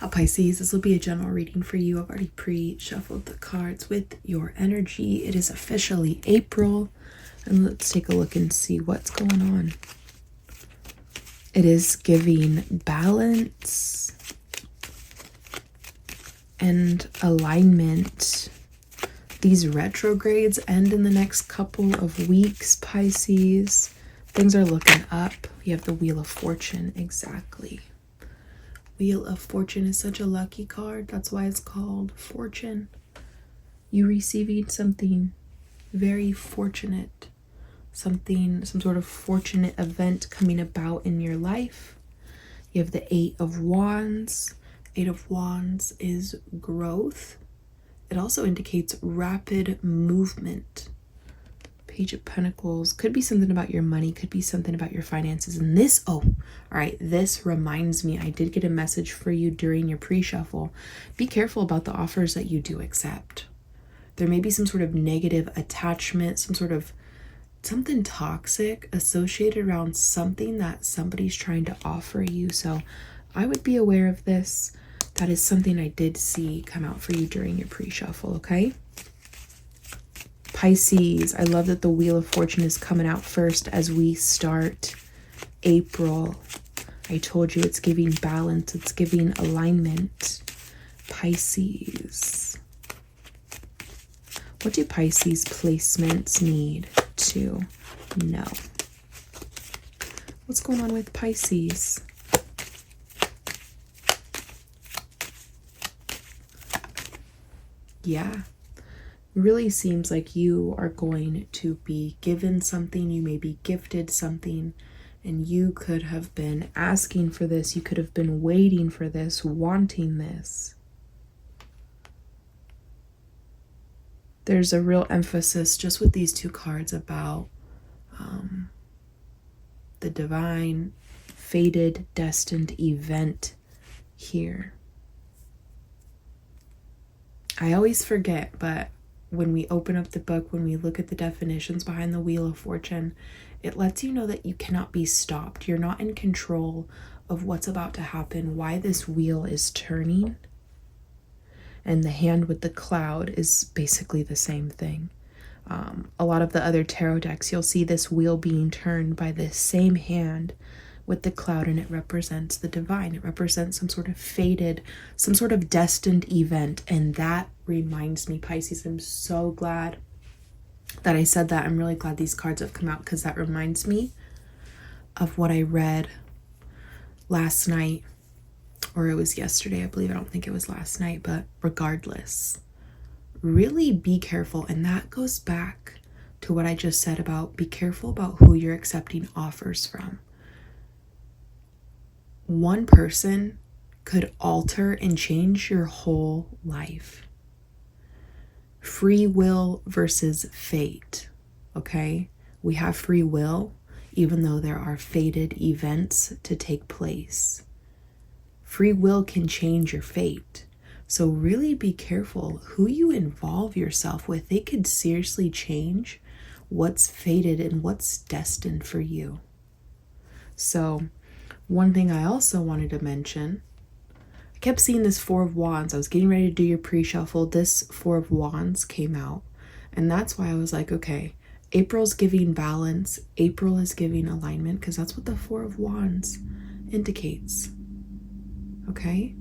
Pisces, this will be a general reading for you. I've already pre-shuffled the cards with your energy. It is officially April, and let's take a look and see what's going on. It is giving balance and alignment. These retrogrades end in the next couple of weeks, Pisces. Things are looking up. You have the Wheel of Fortune, exactly. Wheel of Fortune is such a lucky card. That's why it's called Fortune. You receiving something very fortunate. Some sort of fortunate event coming about in your life. You have the Eight of Wands. Eight of Wands is growth. It also indicates rapid movement. Page of Pentacles could be something about your money, could be something about your finances. And this, all right, this reminds me, I did get a message for you during your pre-shuffle. Be careful about the offers that you do accept. There may be some sort of negative attachment, some sort of something toxic associated around something that somebody's trying to offer you. So I would be aware of this. That is something I did see come out for you during your pre-shuffle, okay? Pisces, I love that the Wheel of Fortune is coming out first as we start April. I told you it's giving balance, it's giving alignment. Pisces. What do Pisces placements need to know? What's going on with Pisces? Yeah. Really seems like you are going to be given something. You may be gifted something, and you could have been asking for this. You could have been waiting for this, wanting this. There's a real emphasis just with these two cards about the divine, fated, destined event here. I always forget, but when we open up the book, when we look at the definitions behind the Wheel of Fortune, it lets you know that you cannot be stopped. You're not in control of what's about to happen, why this wheel is turning. And the hand with the cloud is basically the same thing. A lot of the other tarot decks, you'll see this wheel being turned by this same hand with the cloud, and it represents the divine. It represents some sort of fated, some sort of destined event. And that reminds me, Pisces, I'm so glad that I said that. I'm really glad these cards have come out, because that reminds me of what I read last night, or it was yesterday, I believe. I don't think it was last night, but regardless, really be careful. And that goes back to what I just said about be careful about who you're accepting offers from. One person could alter and change your whole life. Free will versus fate, okay? We have free will, even though there are fated events to take place. Free will can change your fate. So really be careful who you involve yourself with. They could seriously change what's fated and what's destined for you. So one thing I also wanted to mention, I kept seeing this Four of Wands. I was getting ready to do your pre-shuffle. This Four of Wands came out. And that's why I was like, okay, April's giving balance. April is giving alignment, because that's what the Four of Wands indicates. Okay?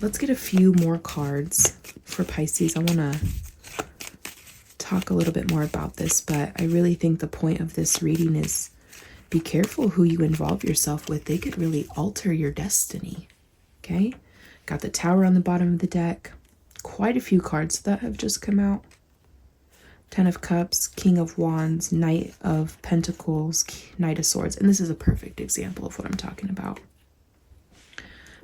Let's get a few more cards for Pisces. I want to talk a little bit more about this, but I really think the point of this reading is be careful who you involve yourself with. They could really alter your destiny. Okay? Got the Tower on the bottom of the deck. Quite a few cards that have just come out. Ten of Cups, King of Wands, Knight of Pentacles, Knight of Swords. And this is a perfect example of what I'm talking about.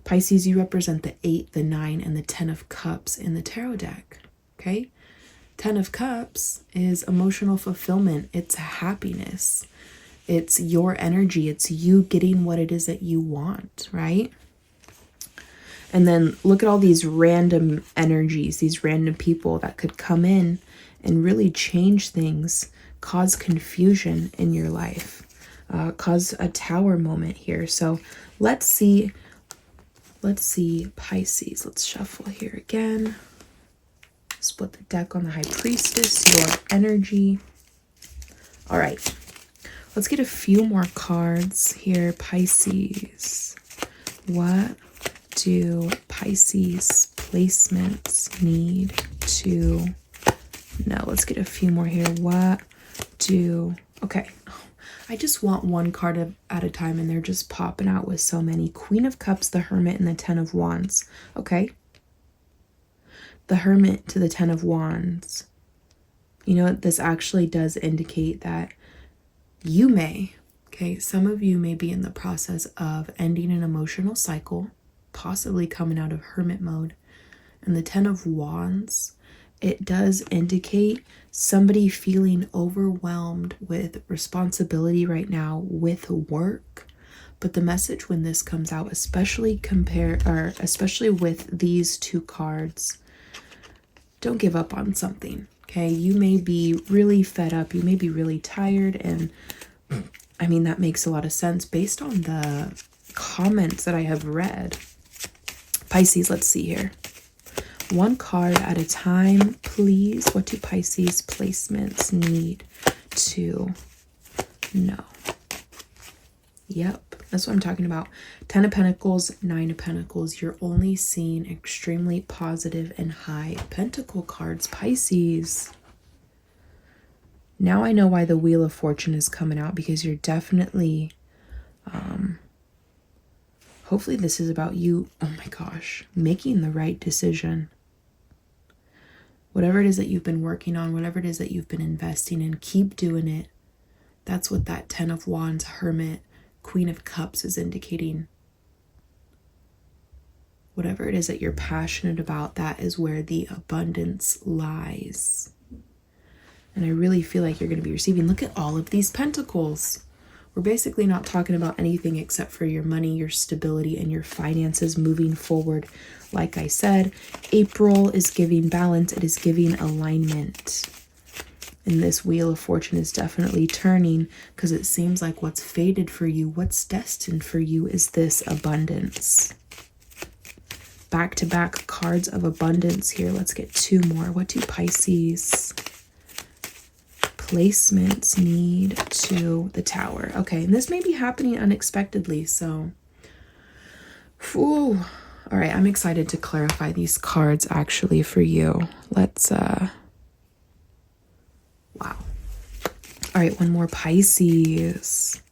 Pisces, you represent the 8, the 9, and the 10 of Cups in the tarot deck. Okay? 10 of Cups is emotional fulfillment. It's happiness. It's your energy. It's you getting what it is that you want, right? And then look at all these random energies, these random people that could come in and really change things, cause confusion in your life, cause a tower moment here. So let's see Let's see, Pisces. Let's shuffle here again. Split the deck on the High Priestess, your energy. All right, let's get a few more cards here, Pisces. What do Pisces placements need to know? Let's get a few more here. Okay. I just want one card at a time, and they're just popping out with so many. Queen of Cups, the Hermit, and the Ten of Wands. Okay. The Hermit to the Ten of Wands. You know, this actually does indicate that you may, okay, some of you may be in the process of ending an emotional cycle, possibly coming out of hermit mode. And the Ten of Wands, it does indicate somebody feeling overwhelmed with responsibility right now with work. But the message when this comes out, especially with these two cards, don't give up on something. Okay, you may be really fed up, you may be really tired, and I mean, that makes a lot of sense based on the comments that I have read. Pisces, let's see here. One card at a time, please. What do Pisces placements need to know? Yep, that's what I'm talking about. 10 of Pentacles, 9 of Pentacles. You're only seeing extremely positive and high pentacle cards, Pisces. Now I know why the Wheel of Fortune is coming out, because you're definitely, hopefully this is about you, oh my gosh, making the right decision. Whatever it is that you've been working on, whatever it is that you've been investing in, keep doing it. That's what that 10 of Wands, Hermit, Queen of Cups is indicating. Whatever it is that you're passionate about, that is where the abundance lies. And I really feel like you're going to be receiving. Look at all of these pentacles. We're basically not talking about anything except for your money, your stability, and your finances moving forward. Like I said, April is giving balance. It is giving alignment. And this Wheel of Fortune is definitely turning, because it seems like what's fated for you, what's destined for you, is this abundance. Back-to-back cards of abundance here. Let's get two more. What do Pisces placements need to the Tower? Okay, and this may be happening unexpectedly, so all right, I'm excited to clarify these cards actually for you. Let's wow. All right, one more, Pisces.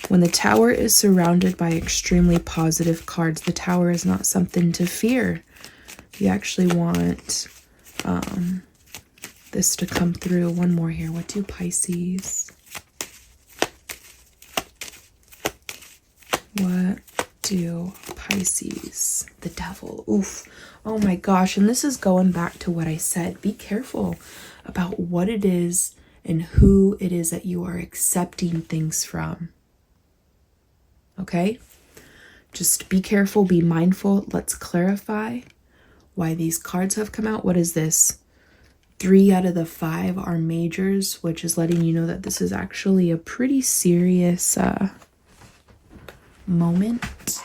When the Tower is surrounded by extremely positive cards, the Tower is not something to fear. You actually want this to come through. One more here. What do Pisces? What do Pisces? The Devil. Oof. Oh my gosh. And this is going back to what I said. Be careful about what it is and who it is that you are accepting things from. Okay? Just be careful, be mindful. Let's clarify why these cards have come out. What is this? 3 out of the 5 are majors, which is letting you know that this is actually a pretty serious moment.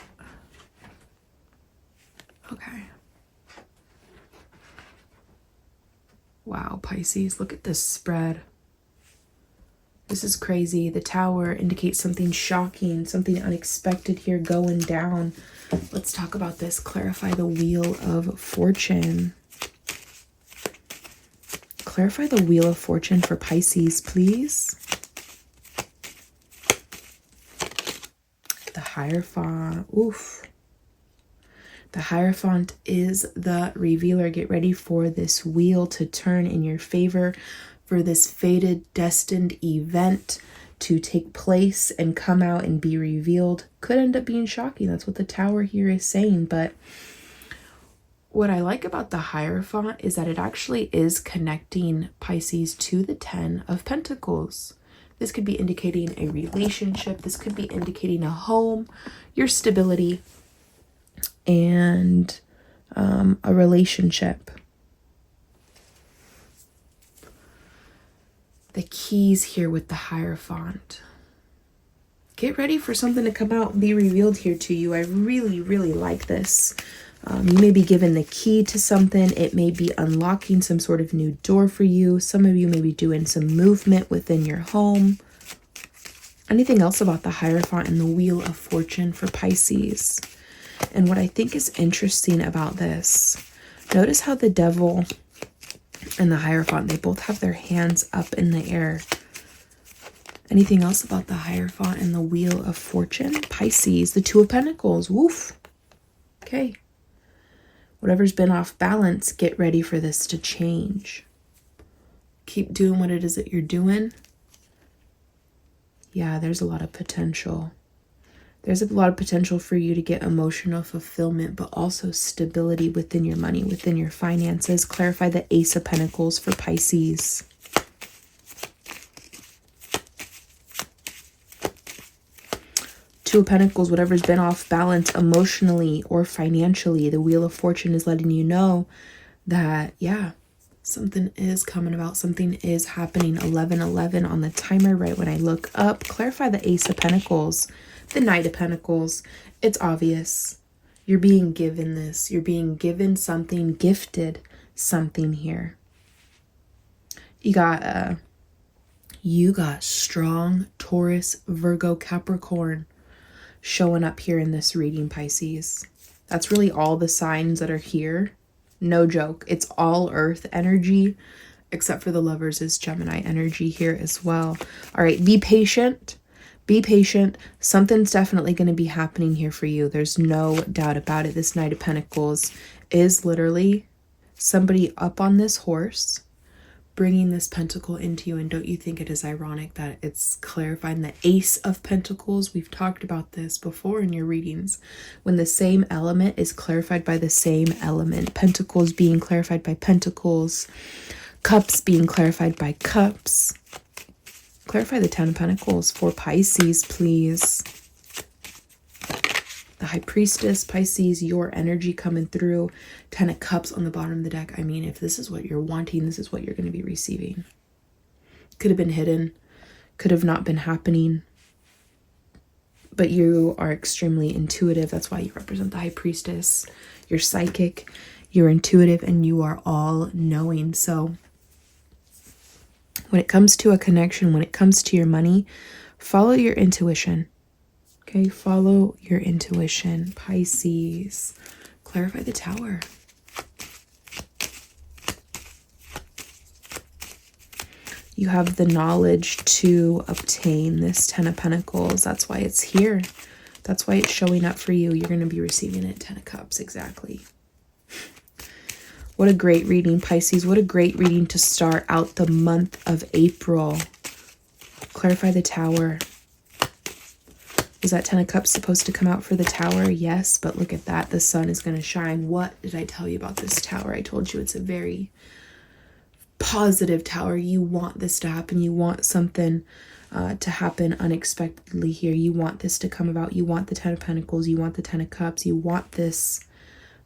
Okay. Wow, Pisces, look at this spread. This is crazy. The Tower indicates something shocking, something unexpected here going down. Let's talk about this. Clarify the Wheel of Fortune. Clarify the Wheel of Fortune for Pisces, please. The Hierophant. Oof. The Hierophant is the revealer. Get ready for this wheel to turn in your favor, for this fated, destined event to take place and come out and be revealed. Could end up being shocking. That's what the Tower here is saying. But what I like about the Hierophant is that it actually is connecting Pisces to the 10 of Pentacles. This could be indicating a relationship. This could be indicating a home, your stability, and a relationship. The keys here with the Hierophant. get ready for something to come out and be revealed here to you. I really, really like this. You may be given the key to something. It may be unlocking some sort of new door for you. Some of you may be doing some movement within your home. Anything else about the Hierophant and the Wheel of Fortune for Pisces? And what I think is interesting about this, notice how the Devil and the Hierophant, they both have their hands up in the air. Anything else about the Hierophant and the Wheel of Fortune? Pisces, the Two of Pentacles. Woof. Okay. Whatever's been off balance, get ready for this to change. Keep doing what it is that you're doing. Yeah, there's a lot of potential. There's a lot of potential for you to get emotional fulfillment, but also stability within your money, within your finances. Clarify the Ace of Pentacles for Pisces. Two of Pentacles, whatever's been off balance emotionally or financially, the Wheel of Fortune is letting you know that, yeah, something is coming about. Something is happening. 11:11 on the timer right when I look up. Clarify the Ace of Pentacles, the Knight of Pentacles. It's obvious. You're being given this. You're being given something, gifted something here. You got strong Taurus, Virgo, Capricorn showing up here in this reading, Pisces. That's really all the signs that are here. No joke. It's all earth energy, except for the Lovers is Gemini energy here as well. All right, be patient. Be patient. Something's definitely going to be happening here for you. There's no doubt about it. This Knight of Pentacles is literally somebody up on this horse, bringing this pentacle into you. And don't you think it is ironic that it's clarifying the Ace of Pentacles? We've talked about this before in your readings. When the same element is clarified by the same element, Pentacles being clarified by Pentacles, Cups being clarified by Cups. Clarify the Ten of Pentacles for Pisces, please. The High Priestess, Pisces, your energy coming through. 10 of Cups on the bottom of the deck. I mean, if this is what you're wanting, this is what you're going to be receiving. Could have been hidden. Could have not been happening. But you are extremely intuitive. That's why you represent the High Priestess. You're psychic. You're intuitive. And you are all knowing. So when it comes to a connection, when it comes to your money, follow your intuition. Okay, follow your intuition, Pisces. Clarify the Tower. You have the knowledge to obtain this Ten of Pentacles. That's why it's here. That's why it's showing up for you. You're going to be receiving it. 10 of Cups, exactly. What a great reading, Pisces. What a great reading to start out the month of April. Clarify the Tower. Was that 10 of Cups supposed to come out for the Tower? Yes, but look at that. The sun is going to shine. What did I tell you about this Tower? I told you it's a very positive Tower. You want this to happen. You want something to happen unexpectedly here. You want this to come about. You want the 10 of Pentacles. You want the 10 of Cups. You want this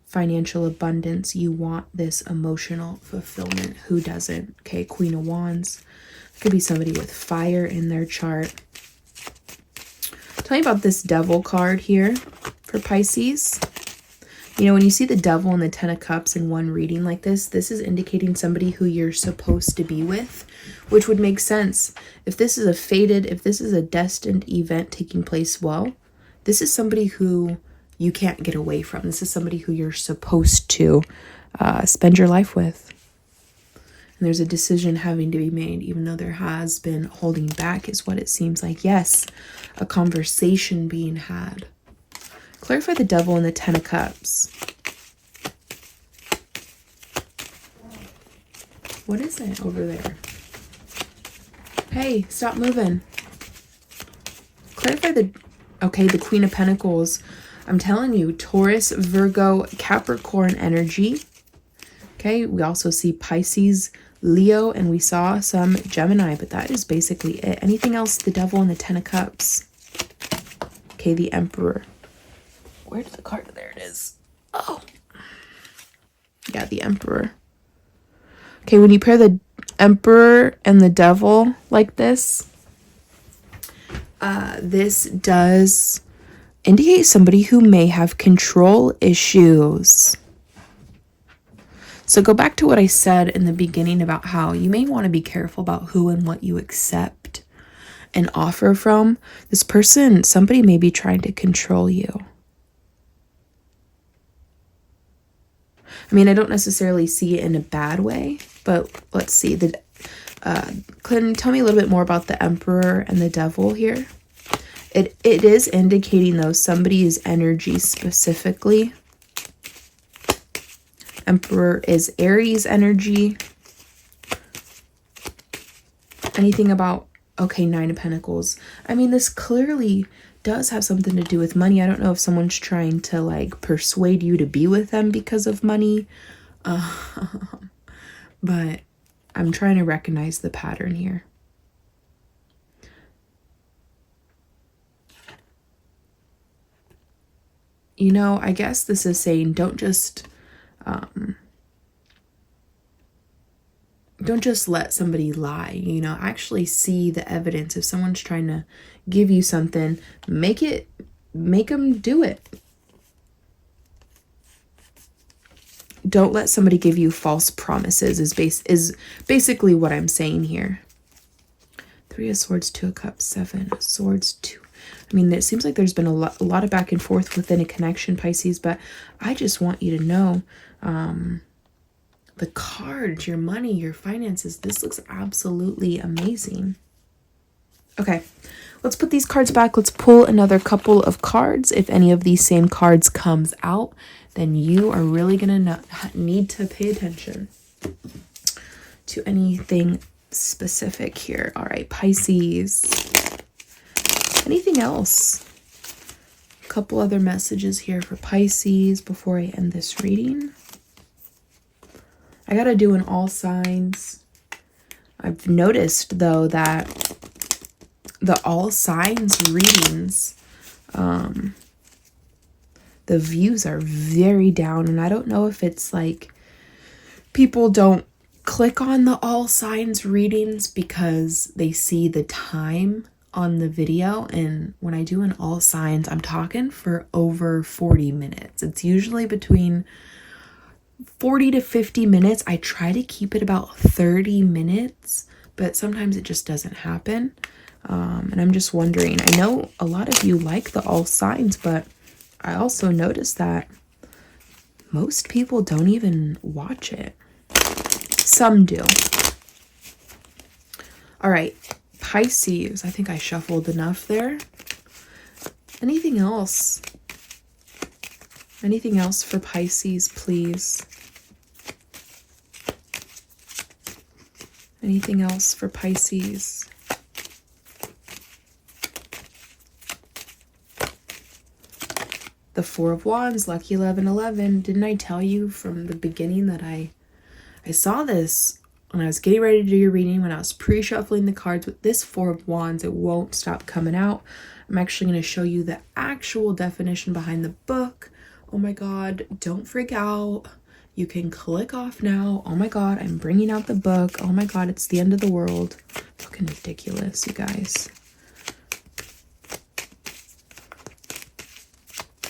financial abundance. You want this emotional fulfillment. Who doesn't? Okay, Queen of Wands. It could be somebody with fire in their chart. Tell me about this Devil card here for Pisces. You know, when you see the Devil and the 10 of Cups in one reading like this, this is indicating somebody who you're supposed to be with, which would make sense. If this is a fated, if this is a destined event taking place, well, this is somebody who you can't get away from. This is somebody who you're supposed to spend your life with. And there's a decision having to be made, even though there has been holding back, is what it seems like. Yes, a conversation being had. Clarify the Devil and the 10 of Cups. What is it over there? Hey, stop moving. Clarify the... Okay, the Queen of Pentacles. I'm telling you, Taurus, Virgo, Capricorn energy. Okay, we also see Pisces, Leo, and we saw some Gemini, but that is basically it. Anything else? The Devil and the 10 of Cups. Okay, the Emperor. Where did the card? There it is. Oh. Yeah, the Emperor. Okay, when you pair the Emperor and the Devil like this, This does indicate somebody who may have control issues. So go back to what I said in the beginning about how you may want to be careful about who and what you accept an offer from. This person, somebody may be trying to control you. I mean, I don't necessarily see it in a bad way, but let's see. Clinton, tell me a little bit more about the Emperor and the Devil here. It is indicating, though, somebody's energy specifically. Emperor is Aries energy. Anything about, okay, Nine of Pentacles. I mean, this clearly does have something to do with money. I don't know if someone's trying to like persuade you to be with them because of money. But I'm trying to recognize the pattern here. You know, I guess this is saying don't just let somebody lie, you know, actually see the evidence. If someone's trying to give you something, make them do it. Don't let somebody give you false promises is basically what I'm saying here. Three of Swords, Two of Cups, Seven of Swords, Two. I mean, it seems like there's been a lot of back and forth within a connection, Pisces, but I just want you to know, the cards, your money, your finances, this looks absolutely amazing. Okay, let's put these cards back. Let's pull another couple of cards. If any of these same cards comes out, then you are really going to need to pay attention to anything specific here. All right, Pisces. Anything else? A couple other messages here for Pisces before I end this reading. I got to do an all signs. I've noticed, though, that the all signs readings, the views are very down. And I don't know if it's like people don't click on the all signs readings because they see the time on the video. And when I do an all signs, I'm talking for over 40 minutes. It's usually between 40 to 50 minutes. I try to keep it about 30 minutes, but sometimes it just doesn't happen. And I'm just wondering, I know a lot of you like the all signs, but I also noticed that most people don't even watch it. Some do. All right, Pisces. I think I shuffled enough there. Anything else? Anything else for Pisces, please? Anything else for Pisces? The Four of Wands, lucky 1111. Didn't I tell you from the beginning that I saw this when I was getting ready to do your reading, when I was pre-shuffling the cards with this Four of Wands? It won't stop coming out. I'm actually going to show you the actual definition behind the book. Oh my God, don't freak out. You can click off now. Oh my God, I'm bringing out the book. Oh my God, it's the end of the world. Fucking ridiculous, you guys.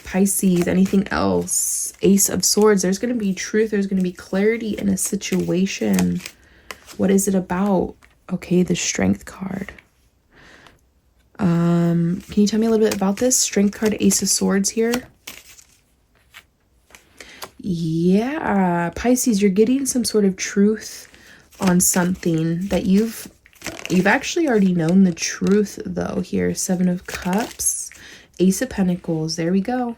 Pisces, anything else? Ace of Swords. There's going to be truth. There's going to be clarity in a situation. What is it about? Okay, the Strength card. Can you tell me a little bit about this? Strength card, Ace of Swords here. Yeah, Pisces, you're getting some sort of truth on something that you've actually already known the truth, though, here. Seven of Cups, Ace of Pentacles. There we go.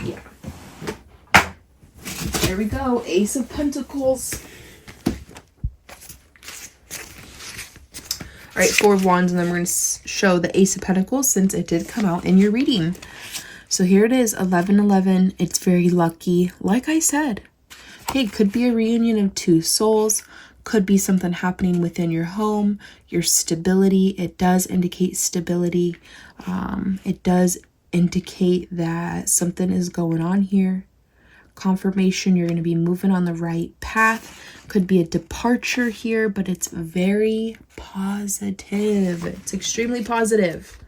Yeah. There we go. Ace of Pentacles. All right, Four of Wands, and then we're going to show the Ace of Pentacles since it did come out in your reading. So here it is, 1111. It's very lucky. Like I said, hey, could be a reunion of two souls. Could be something happening within your home, your stability. It does indicate stability. It does indicate that something is going on here. confirmation you're going to be moving on the right path. Could be a departure here, but it's very positive. It's extremely positive.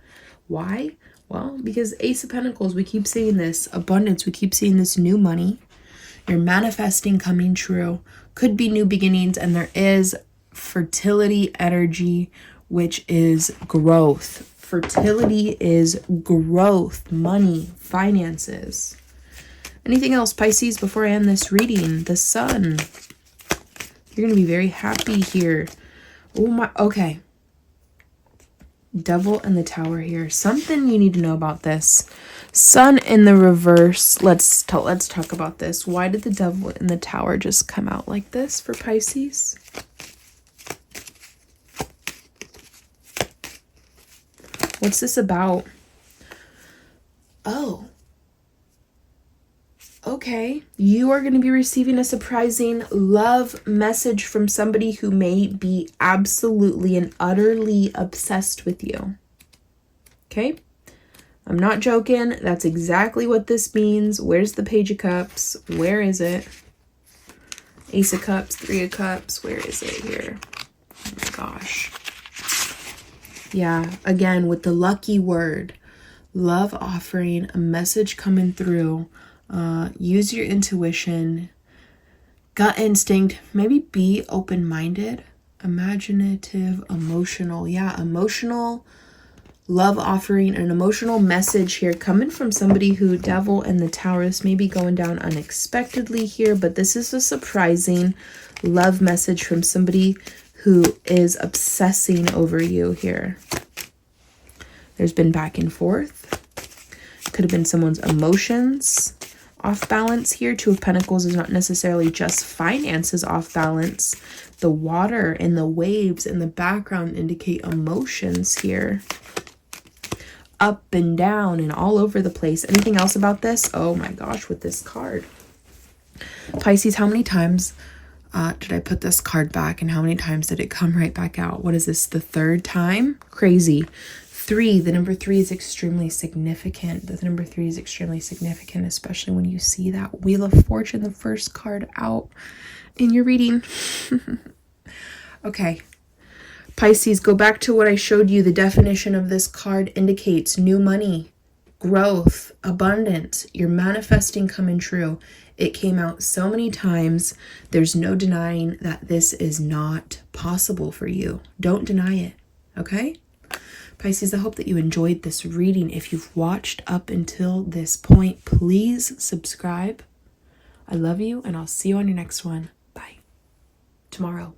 Why? Well, because Ace of Pentacles, we keep seeing this abundance. We keep seeing this new money. You're manifesting coming true. Could be new beginnings, and there is fertility energy, which is growth. Fertility is growth, money, finances. Anything else, Pisces, before I end this reading? The Sun. You're going to be very happy here. Oh my, okay. Devil and the Tower here. Something you need to know about this. Sun in the reverse. Let's talk about this. Why did the Devil in the Tower just come out like this for Pisces? What's this about? Oh. Okay. You are going to be receiving a surprising love message from somebody who may be absolutely and utterly obsessed with you. Okay? I'm not joking. That's exactly what this means. Where's the Page of Cups? Where is it? Ace of Cups, Three of Cups. Where is it here? Oh my gosh. Yeah, again, with the lucky word, love offering, a message coming through. Use your intuition, gut instinct, maybe be open-minded, imaginative, emotional. Yeah, emotional love offering, an emotional message here coming from somebody who, Devil and the Tower, this may be going down unexpectedly here, but this is a surprising love message from somebody who is obsessing over you here. There's been back and forth. Could have been someone's emotions off balance here. Two of Pentacles is not necessarily just finances off balance. The water and the waves in the background indicate emotions here. Up and down and all over the place. Anything else about this? Oh my gosh, with this card. Pisces, how many times did I put this card back, and how many times did it come right back out? What is this, the third time? Crazy. 3, the number 3 is extremely significant. The number 3 is extremely significant, especially when you see that Wheel of Fortune, the first card out in your reading. Okay. Pisces, go back to what I showed you. The definition of this card indicates new money, growth, abundance. You're manifesting coming true. It came out so many times. There's no denying that this is not possible for you. Don't deny it. Okay? Pisces, I hope that you enjoyed this reading. If you've watched up until this point, please subscribe. I love you, and I'll see you on your next one. Bye. Tomorrow.